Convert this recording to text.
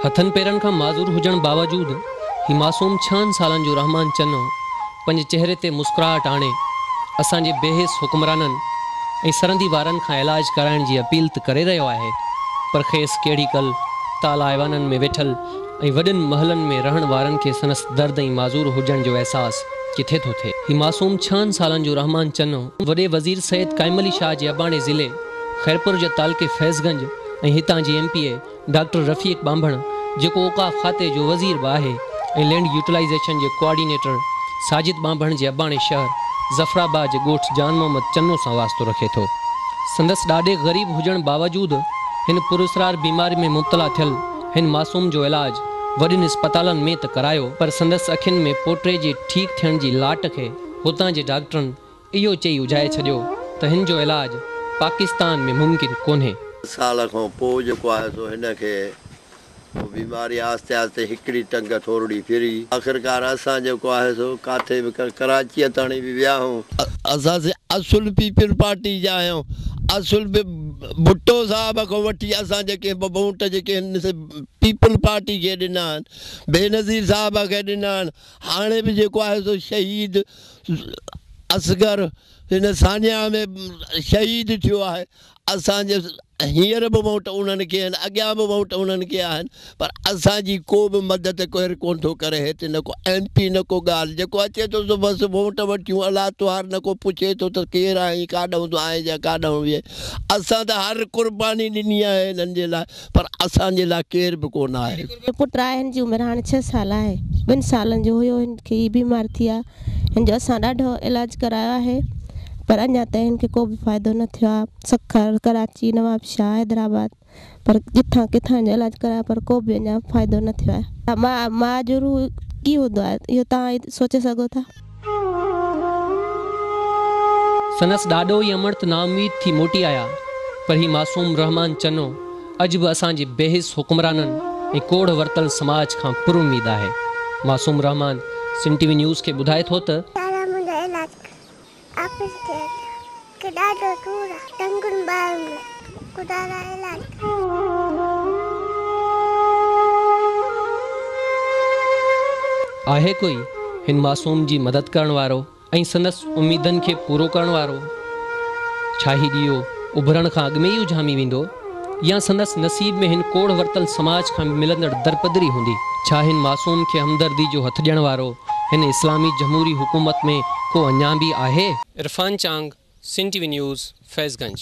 हथन पेरन का माज़ूर हुजण बावजूद ही मासूम 6 सालन जो रहमान चन्नो पंज चेहरे ते मुस्कुराहट आणे असांजे बेहिस हुक्मरानन ऐं सरंदी वारन का इलाज कराइण जी अपील त करे रहियो आहे, पर खेस केड़ी कल ताला ऐवानन में वेठल ऐं वॾनि महलन में रहण वारन के सनस दर्द ऐं माज़ूर हुजण जो एहसास किथे तो थे। ही मासूम 6 सालन जो रहमान चन्नो वॾे वज़ीर सैयद काइम अली शाह जे अबाणे ज़िले खैरपुर जे तालके फैज़गंज ऐं हितां जी एमपीए डॉक्टर रफ़ीक बांभण जेको औकाफ खाते जो वज़ीर बि आहे ऐं लैंड यूटिलाइज़ेशन जे कोऑर्डिनेटर साजिद बांभण जे अबाणे शहर ज़फराबाद जे ॻोठ जान मोहम्मद चन्नो सां वास्तो रखे थो। संदसि ॾाढे ग़रीब हुजण बावजूद हिन पुरस्रार बीमारी में मुब्तला थियल हिन मासूम जो इलाज वॾिन अस्पतालन में त करायो, पर संदसि अखियुनि में पोटे जे ठीक थियण जी लाट खे हुतां जे डॉक्टरनि इहो चई उजाए छॾियो त हिन जो इलाज पाकिस्तान में मुमकिन कोन्हे। साल खां पोइ जेको आहे सो हिनखे बीमारी आस्ते आस्ते हिकिड़ी टंग थोरी फिरी आख़िरकार असां जेको आहे सो किथे बि कराचीअ ताणी बि विया आहियूं। असां असुल पीपल पार्टी जा आहियूं, असुल बि भुट्टो साहब खां वठी असां जेके वोट जेके पीपल पार्टी खे ॾिना आहिनि, बेनज़ीर साहब खे ॾिना आहिनि, हाणे बि जेको आहे सो शहीद असगर हिन सानिया में शहीद थियो आहे। असांजे हींअर बि वोट उन्हनि खे आहिनि, अॻियां बि वोट उन्हनि खे आहिनि, पर असांजी को बि मदद केरु कोन थो करे। हिते न को MP न को ॻाल्हि, जेको अचे थो सो बसि वोट वठियूं, अलाह त्वार न को पुछे थो त केरु आहे काॾों तो आहे या काॾों विए। असां त हर कुर्बानी ॾिनी आहे हिननि जे लाइ, पर असांजे लाइ केरु बि कोन आहे। पुटु आहे, हिन जी उमिरि हाणे 6 साल आहे, 2 सालनि जो हुयो, हिनखे ही बीमार थी आहे। हिन जो असां ॾाढो इलाज करायो आहे, पर अञा त हिनखे को बि फ़ाइदो न थियो आहे। सखर, कराची, नवाबशाह, हैदराबाद, पर जिथां किथां जो इलाज करायो, पर को बि अञा फ़ाइदो न थियो आहे। मां जो रूह कीअं हूंदो आहे इहो तव्हां सोचे सघो था। सनस ॾाढो ई अमृत नाउमीद थी मोटी आया, पर ही मासूम रहमान चन्नो अॼु बि असांजे बेहिस हुक्मराननि ऐं कोड़ वरतल समाज खां पुरुमीद आहे। मासूम रहमान सिंध TV न्यूज़ के ॿुधाए थो त आहे कोई हिन मासूम जी मदद करण वारो ऐं संदसि उम्मीदनि खे पूरो करण वारो। छा ही ॾींहो उभरण खां अॻु में ई उजामी वेंदो, या संदसि नसीब में हिन कोड़ वरतल समाज खां मिलंदड़ दरपदरी हूंदी? छा हिन मासूम खे हमदर्दी जो हथ ॾियण वारो हिन इस्लामी जमहूरी हुकूमत में को अञा बि आहे? इरफान चांग, सिंध TV न्यूज़, फैज़गंज।